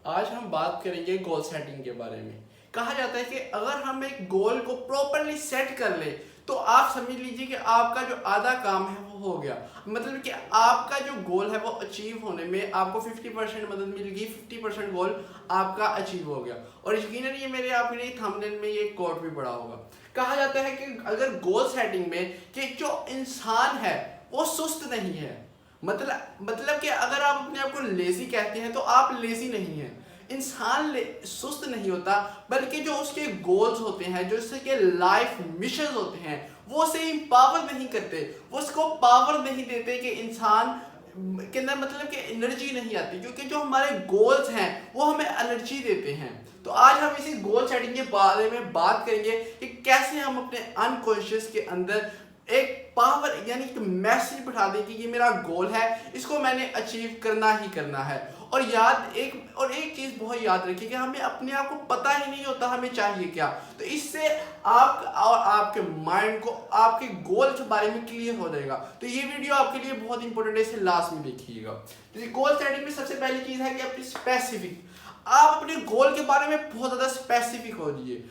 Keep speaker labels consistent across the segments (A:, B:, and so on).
A: आज हम बात करेंगे गोल सेटिंग के बारे में। कहा जाता है कि अगर हम एक गोल को प्रॉपरली सेट कर ले तो आप समझ लीजिए कि आपका जो आधा काम है वो हो गया। मतलब कि आपका जो गोल है वो अचीव होने में आपको 50% मदद मिल गई, 50% गोल आपका अचीव हो गया। और यकीनन ये मेरे आपके लिए थंबनेल में ये कोट भी पड़ा होगा। कहा जाता है कि अगर गोल सेटिंग में कि जो इंसान है वो सुस्त नहीं है। मतलब कि अगर आप अपने आप को लेजी कहते हैं तो आप लेजी नहीं हैं। इंसान सुस्त नहीं होता, बल्कि जो उसके गोल्स होते हैं, जो उसके लाइफ मिशन होते हैं, वो उसे पावर नहीं करते, वो उसको पावर नहीं देते कि इंसान के अंदर मतलब कि एनर्जी नहीं आती, क्योंकि जो हमारे गोल्स हैं वो हमें एनर्जी देते हैं। तो आज हम इसी गोल सेटिंग के बारे में बात करेंगे कि कैसे हम अपने अनकॉन्शियस के अंदर एक पावर यानी कि मैसेज बिठा दें कि ये मेरा गोल है, इसको मैंने अचीव करना ही करना है। और एक चीज बहुत याद रखिए कि हमें अपने आप को पता ही नहीं होता हमें चाहिए क्या। तो इससे आप और आपके माइंड को आपके गोल के बारे में क्लियर हो जाएगा। तो ये वीडियो आपके लिए बहुत इंपॉर्टेंट है, इसे लास्ट में देखिएगा। तो गोल सेटिंग में सबसे पहली चीज है कि अपनी स्पेसिफिक, आप अपने गोल के बारे में बहुत ज्यादा स्पेसिफिक हो जाइए।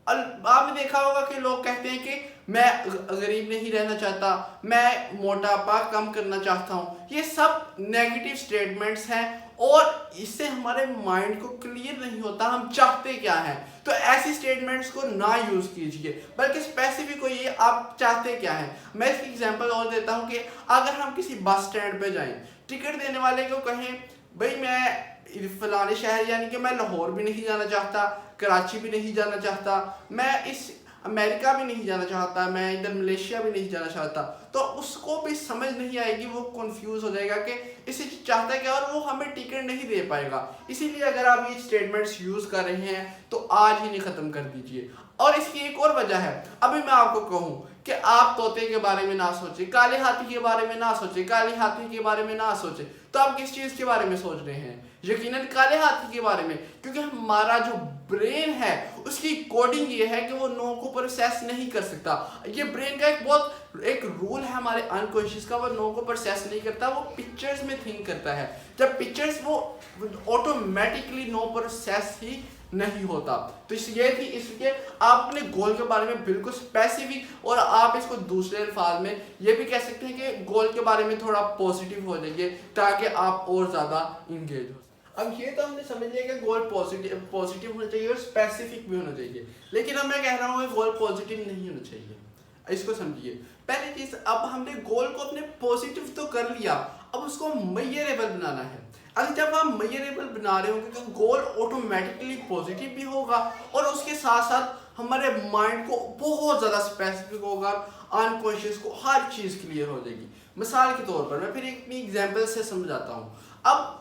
A: आपने देखा होगा कि लोग कहते हैं कि मैं गरीब नहीं रहना चाहता, मैं मोटापा कम करना चाहता हूँ। ये सब नेगेटिव स्टेटमेंट्स हैं और इससे हमारे माइंड को क्लियर नहीं होता हम चाहते क्या हैं। तो ऐसी स्टेटमेंट्स को ना यूज कीजिए, बल्कि स्पेसिफिक होइए आप चाहते क्या हैं। मैं इसकी एग्जांपल और देता हूँ कि अगर हम किसी बस स्टैंड पे जाएं, टिकट देने वाले को कहें भाई मैं फलाने शहर यानी कि मैं लाहौर भी नहीं जाना चाहता, कराची भी नहीं जाना चाहता, मैं इस अमेरिका भी नहीं जाना चाहता, मैं इधर मलेशिया भी नहीं जाना चाहता, तो उसको भी समझ नहीं आएगी, वो कंफ्यूज हो जाएगा कि इसे चाहता क्या, और वो हमें टिकट नहीं दे पाएगा। इसीलिए अगर आप ये स्टेटमेंट्स यूज कर रहे हैं तो आज ही नहीं खत्म कर दीजिए। और इसकी एक और वजह है, अभी मैं आपको कहूं कि आप तोते के बारे में ना सोचे, काले हाथी के बारे में ना सोचे, काले हाथी के बारे में ना सोचे, तो आप किस चीज के बारे में सोच रहे हैं? यकीनन काले हाथी के बारे में, क्योंकि हमारा जो ब्रेन है उसकी कोडिंग ये है कि वो नो को प्रोसेस नहीं कर सकता। ये ब्रेन का एक रूल है हमारे अनकॉन्शियस का, वो नो को प्रोसेस नहीं करता, वो पिक्चर्स में थिंक करता है। जब पिक्चर्स वो ऑटोमेटिकली नो प्रोसेस ही नहीं होता। तो ये थी, इसलिए आप अपने गोल के बारे में बिल्कुल स्पेसिफिक, और आप इसको दूसरे अल्फाज में ये भी कह सकते हैं कि गोल के बारे में थोड़ा पॉजिटिव हो जाइए ताकि आप और ज्यादा इंगेज हो। अब ये तो हमने समझ लिया कि गोल पॉजिटिव होना चाहिए और स्पेसिफिक भी होना चाहिए, लेकिन अब मैं कह रहा हूँ कि गोल पॉजिटिव नहीं होना चाहिए। इसको समझिए। पहली चीज, अब हमने गोल को अपने पॉजिटिव तो कर लिया, अब उसको मेजरेबल बनाना है। अगर जब आप मेजरेबल बना रहे होंगे तो गोल ऑटोमेटिकली पॉजिटिव भी होगा, और उसके साथ साथ हमारे माइंड को बहुत ज़्यादा स्पेसिफिक होगा, अनकॉन्शियस को हर चीज़ क्लियर हो जाएगी। मिसाल के तौर पर मैं फिर एक अपनी एग्जाम्पल से समझाता हूँ। अब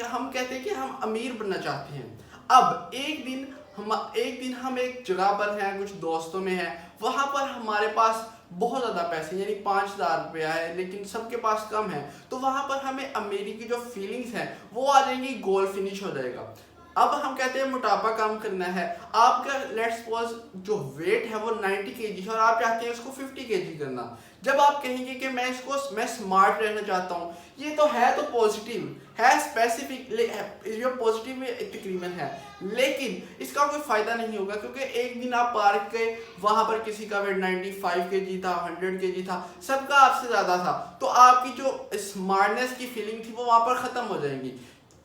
A: हम कहते हैं कि हम अमीर बनना चाहते हैं। अब एक दिन हम एक जगह पर हैं, कुछ दोस्तों में हैं, वहां पर हमारे पास बहुत ज़्यादा पैसे यानी 5,000 रुपया है, लेकिन सबके पास कम है। तो वहां पर हमें अमीरी की जो फीलिंग्स हैं वो आ जाएंगी, गोल फिनिश हो जाएगा। अब हम कहते हैं मोटापा कम करना है, आपका लेट्स सपोज जो वेट है वो 90 केजी है और आप चाहते हैं उसको 50 केजी करना। जब आप कहेंगे कि मैं स्मार्ट रहना चाहता हूँ, ये तो है, तो पॉजिटिव है, स्पेसिफिक ये पॉजिटिव में तकरीबन है, लेकिन इसका कोई फायदा नहीं होगा, क्योंकि एक दिन आप पार्क गए, वहां पर किसी का वेट 95 केजी था, 100 केजी था, सबका आपसे ज्यादा था, तो आपकी जो स्मार्टनेस की फीलिंग थी वो वहां पर खत्म हो जाएंगी।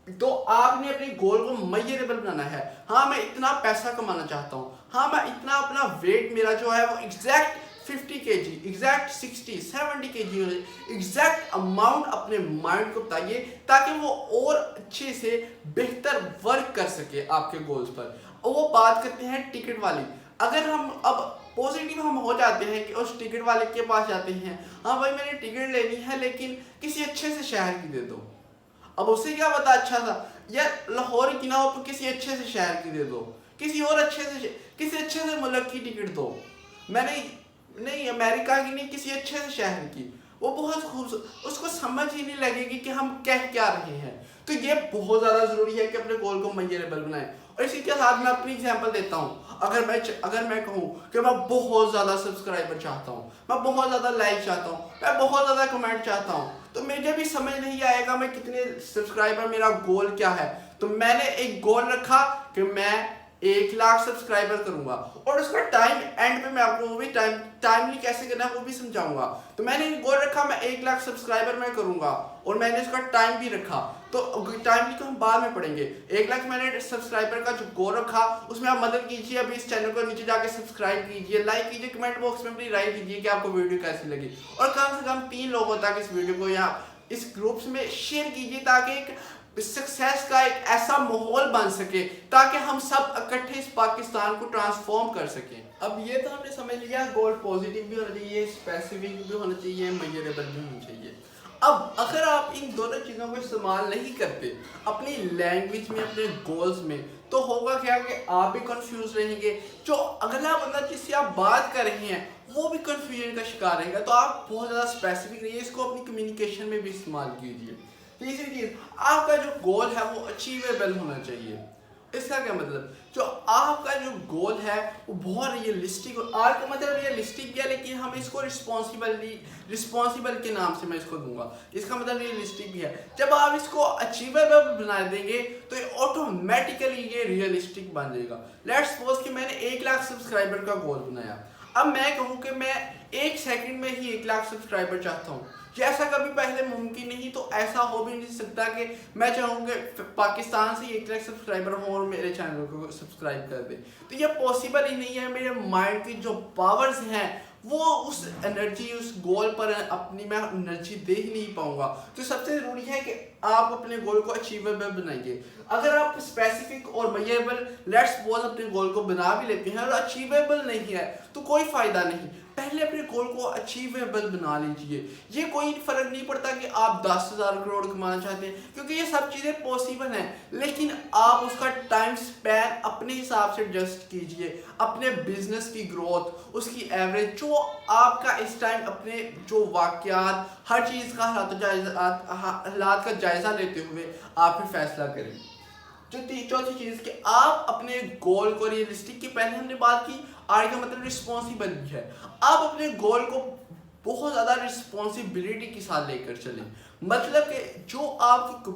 A: तो आपने अपने गोल को मेजरेबल बनाना है। हाँ, मैं इतना पैसा कमाना चाहता हूँ, हाँ मैं इतना, अपना वेट मेरा जो है वो एग्जैक्ट 50 केजी, एग्जैक्ट 60 70 केजी हो जाए। एग्जैक्ट अमाउंट अपने माइंड को बताइए ताकि वो और अच्छे से बेहतर वर्क कर सके आपके गोल्स पर। और वो बात करते हैं टिकट वाली। अगर हम अब पॉजिटिव हम हो जाते हैं कि उस टिकट वाले के पास जाते हैं, हाँ भाई मैंने टिकट लेनी है लेकिन किसी अच्छे से शहर की दे दो। अब उसे क्या पता अच्छा था यार, लाहौर की ना हो तो किसी अच्छे से शहर की दे दो, किसी और किसी अच्छे से मुल्क की टिकट दो, मैंने नहीं अमेरिका की नहीं, किसी अच्छे से शहर की। वो बहुत खूबसूरत, उसको समझ ही नहीं लगेगी कि हम कह क्या रहे हैं। तो ये बहुत ज़्यादा ज़रूरी है कि अपने गोल को मेजरेबल बनाएं। और इसी के साथ मैं अपनी एग्जांपल देता हूँ। अगर मैं कहूँ कि मैं बहुत ज़्यादा सब्सक्राइबर चाहता हूँ, मैं बहुत ज़्यादा लाइक चाहता हूँ, मैं बहुत ज़्यादा कमेंट चाहता हूँ, तो मुझे भी समझ नहीं आएगा मैं कितने सब्सक्राइबर, मेरा गोल क्या है। तो मैंने एक गोल रखा कि मैं 1 लाख सब्सक्राइबर करूंगा, और उसका टाइम एंड पे मैं आपको वो भी टाइमली कैसे करना है वो भी समझाऊंगा। तो मैंने एक गोल रखा मैं 1 लाख सब्सक्राइबर मैं करूंगा, और मैंने उसका टाइम भी रखा। तो टाइमली को हम बाद में पढ़ेंगे। 1 लाख मैंने सब्सक्राइबर का जो गोल रखा उसमें आप मदद कीजिए, अभी इस चैनल को नीचे जाके सब्सक्राइब कीजिए, लाइक कीजिए, कमेंट बॉक्स में अपनी राय दीजिए कि आपको वीडियो कैसी लगी, और कम से कम 3 लोगों तक इस वीडियो को यहाँ इस ग्रुप्स में शेयर कीजिए, ताकि एक सक्सेस का एक ऐसा माहौल बन सके ताकि हम सब इकट्ठे इस पाकिस्तान को ट्रांसफॉर्म कर सकें। अब ये तो हमने समझ लिया, गोल पॉजिटिव भी होना चाहिए, स्पेसिफिक भी होना चाहिए, मेजरेबल भी होना चाहिए। अब अगर आप इन दोनों चीज़ों को इस्तेमाल नहीं करते अपनी लैंग्वेज में, अपने गोल्स में, तो होगा क्या कि आप भी कंफ्यूज रहेंगे, जो अगला बंदा जिससे आप बात कर रहे हैं वो भी कंफ्यूजन का शिकार रहेगा। तो आप बहुत ज़्यादा स्पेसिफिक रहिए, इसको अपनी कम्युनिकेशन में भी इस्तेमाल कीजिए। तीसरी चीज़, आपका जो गोल है वो अचीवेबल होना चाहिए। इसका क्या मतलब, जो आपका जो गोल है वो बहुत रियलिस्टिक, और आर का मतलब रियलिस्टिक भी है, लेकिन हम इसको रिस्पॉन्सिबल के नाम से मैं इसको दूंगा, इसका मतलब रियलिस्टिक भी है। जब आप इसको अचीवेबल बना देंगे तो ये ऑटोमेटिकली ये रियलिस्टिक बन जाएगा। लेट्स सपोज कि मैंने 1 लाख सब्सक्राइबर का गोल बनाया, अब मैं कहूँ कि मैं 1 सेकंड में ही 1 लाख सब्सक्राइबर चाहता हूँ, जैसा कभी पहले मुमकिन नहीं, तो ऐसा हो भी नहीं सकता कि मैं चाहूँगा पाकिस्तान से 1 लाख सब्सक्राइबर हो और मेरे चैनल को सब्सक्राइब कर दे, तो ये पॉसिबल ही नहीं है। मेरे माइंड की जो पावर्स हैं वो उस एनर्जी, उस गोल पर अपनी मैं एनर्जी दे ही नहीं पाऊंगा। तो सबसे ज़रूरी है कि आप अपने गोल को अचीवेबल बनाइए। अगर आप स्पेसिफिक और मेजरेबल लेट्स सपोज अपने गोल को बना भी लेते हैं और अचीवेबल नहीं है तो कोई फ़ायदा नहीं, पहले अपने गोल को अचीवेबल बना लीजिए। ये कोई फर्क नहीं पड़ता कि आप 10,000 करोड़ कमाना चाहते हैं, क्योंकि ये सब चीज़ें पॉसिबल हैं, लेकिन आप उसका टाइम स्पैन अपने हिसाब से एडजस्ट कीजिए। अपने बिजनेस की ग्रोथ, उसकी एवरेज, जो आपका इस टाइम अपने जो वाकयात, हर चीज़ का हालात का जायज़ा लेते हुए आप फिर फैसला करें। चौथी चीज़ कि आप अपने गोल को रियलिस्टिक की पहले हमने बात की, आगे का मतलब रिस्पॉन्सिबल भी है। आप अपने गोल को बहुत ज़्यादा रिस्पॉन्सिबिलिटी के साथ लेकर चलें, मतलब कि जो आपकी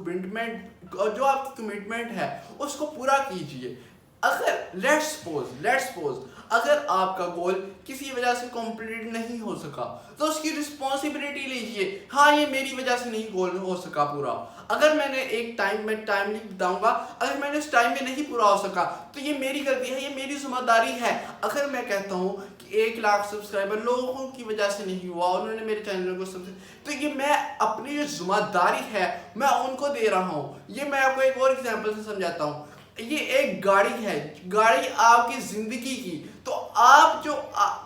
A: कमिटमेंट है उसको पूरा कीजिए। अगर लेट्स सपोज अगर आपका गोल किसी वजह से कंप्लीट नहीं हो सका तो उसकी रिस्पॉन्सिबिलिटी लीजिए, हाँ ये मेरी वजह से नहीं गोल हो सका पूरा। अगर मैंने एक टाइम नहीं बताऊंगा, अगर मैंने उस टाइम में नहीं पूरा हो सका तो ये मेरी गलती है, ये मेरी जिम्मेदारी है। अगर मैं कहता हूँ कि 1 लाख सब्सक्राइबर लोगों की वजह से नहीं हुआ, उन्होंने मेरे चैनल को तो ये मैं अपनी जो जिम्मेदारी है मैं उनको दे रहा हूँ। ये मैं आपको एक और एग्जाम्पल से समझाता हूँ। ये एक गाड़ी है, गाड़ी आपकी जिंदगी की, तो आप जो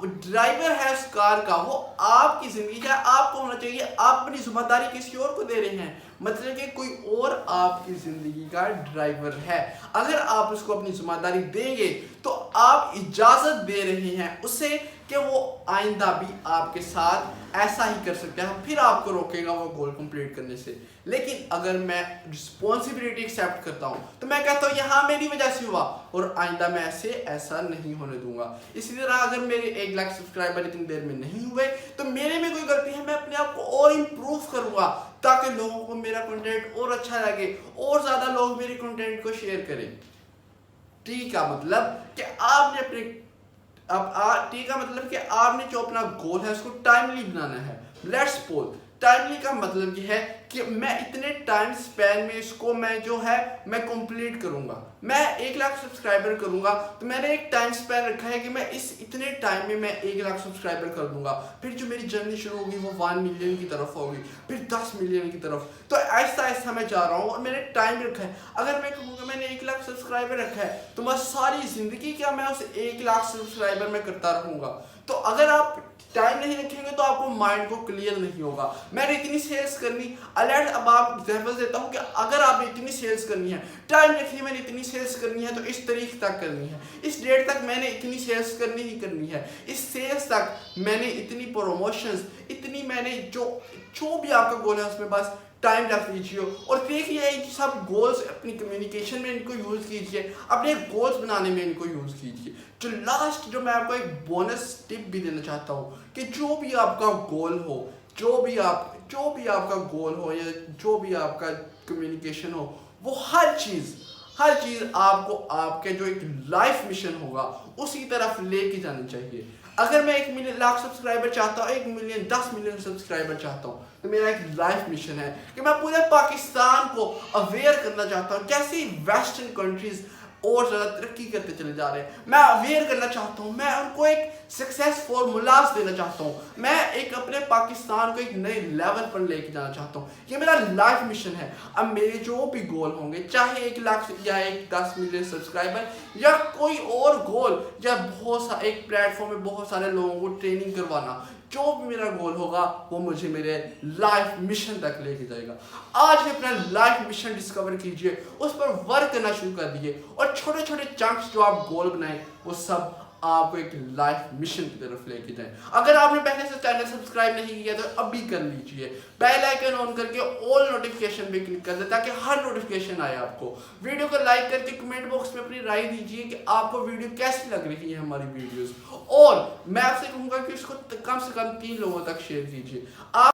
A: ड्राइवर है उस कार का वो आपकी जिंदगी का, आपको होना चाहिए। आप अपनी जिम्मेदारी किसी और को दे रहे हैं, मतलब कि कोई और आपकी जिंदगी का ड्राइवर है। अगर आप उसको अपनी जिम्मेदारी देंगे तो आप इजाजत दे रहे हैं उसे कि वो आइंदा भी आपके साथ ऐसा ही कर सकता है, फिर आपको रोकेगा वो गोल कंप्लीट करने से। लेकिन अगर मैं रिस्पॉन्सिबिलिटी एक्सेप्ट करता हूँ तो मैं कहता हूँ यहाँ मेरी वजह से हुआ और आइंदा मैं ऐसा नहीं होने दूंगा। इसी तरह अगर मेरे 1 लाख सब्सक्राइबर इतनी देर में नहीं हुए तो मेरे में कोई गलती है, मैं अपने आप को और इम्प्रूव करूँगा ताकि लोगों को मेरा कंटेंट और अच्छा लगे और ज़्यादा लोग मेरे कंटेंट को शेयर करें। ठीक का मतलब कि आपने अपने ठीक है मतलब कि आपने जो अपना गोल है उसको टाइमली बनाना है। लेट्स सपोज टाइमली का मतलब ये है कि मैं इतने टाइम स्पैन में इसको मैं जो है मैं कंप्लीट करूंगा। मैं 1 लाख सब्सक्राइबर करूंगा तो मैंने एक टाइम स्पैन रखा है कि मैं इस इतने टाइम में मैं 1 लाख सब्सक्राइबर कर दूंगा। फिर जो मेरी जर्नी शुरू होगी वो 1 मिलियन की तरफ होगी, फिर 10 मिलियन की तरफ। तो ऐसा ऐसा मैं जा रहा हूँ और मैंने टाइम रखा है। अगर मैं कहूँगा मैंने 1 लाख सब्सक्राइबर रखा है तो मैं सारी जिंदगी क्या मैं उस 1 लाख सब्सक्राइबर में करता रहूँगा। तो अगर आप टाइम नहीं रखेंगे तो आपको माइंड को क्लियर नहीं होगा। मैंने इतनी सेल्स करनी, अलर्ट अब आप एग्जाम्पल देता हूँ कि अगर आपने इतनी सेल्स करनी है, टाइम रखिए मैंने इतनी सेल्स करनी है तो इस तारीख तक करनी है, इस डेट तक मैंने इतनी सेल्स करनी ही करनी है, इस सेल्स तक मैंने इतनी प्रमोशंस, इतनी मैंने जो भी आपका गोल है उसमें बस टाइम रख लीजिए और देखिए इन सब गोल्स अपनी कम्युनिकेशन में इनको यूज़ कीजिए, अपने गोल्स बनाने में इनको यूज़ कीजिए। जो लास्ट जो मैं आपको एक बोनस टिप भी देना चाहता हूँ कि जो भी आपका गोल हो, जो भी आपका गोल हो या जो भी आपका कम्युनिकेशन हो, वो हर चीज़ हर चीज़ आपको आपके जो एक लाइफ मिशन होगा उसी तरफ लेके जानी चाहिए। अगर मैं 1 मिलियन लाख सब्सक्राइबर चाहता हूँ, 1 मिलियन 10 मिलियन सब्सक्राइबर चाहता हूँ, तो मेरा एक लाइफ मिशन है कि मैं पूरे पाकिस्तान को अवेयर करना चाहता हूँ। जैसे वेस्टर्न कंट्रीज और ज़्यादा तरक्की करते चले जा रहे हैं, मैं अवेयर करना चाहता हूँ, मैं उनको एक सक्सेस फॉर्मूलाज देना चाहता हूँ, मैं एक अपने पाकिस्तान को एक नए लेवल पर लेके जाना चाहता हूँ। ये मेरा लाइफ मिशन है। अब मेरे जो भी गोल होंगे, चाहे 1 लाख या 10 मिलियन सब्सक्राइबर या कोई और गोल, या बहुत सा एक प्लेटफॉर्म में बहुत सारे लोगों को ट्रेनिंग करवाना, जो भी मेरा गोल होगा वो मुझे मेरे लाइफ मिशन तक लेके जाएगा। आज ही अपना लाइफ मिशन डिस्कवर कीजिए, उस पर वर्क करना शुरू कर दीजिए, और छोटे छोटे चंक्स जो आप गोल बनाए वो सब आपको एक लाइफ मिशन की तरफ लेके जाए। अगर आपने पहले से चैनल सब्सक्राइब नहीं किया तो अभी कर लीजिए, बेल आइकन ऑन करके ऑल नोटिफिकेशन पे क्लिक कर दे ताकि हर नोटिफिकेशन आए आपको। वीडियो को लाइक करके कमेंट बॉक्स में अपनी राय दीजिए कि आपको वीडियो कैसी लग रही है हमारी वीडियोस, और मैं आपसे कहूंगा कि इसको कम से कम 3 लोगों तक शेयर कीजिए। आप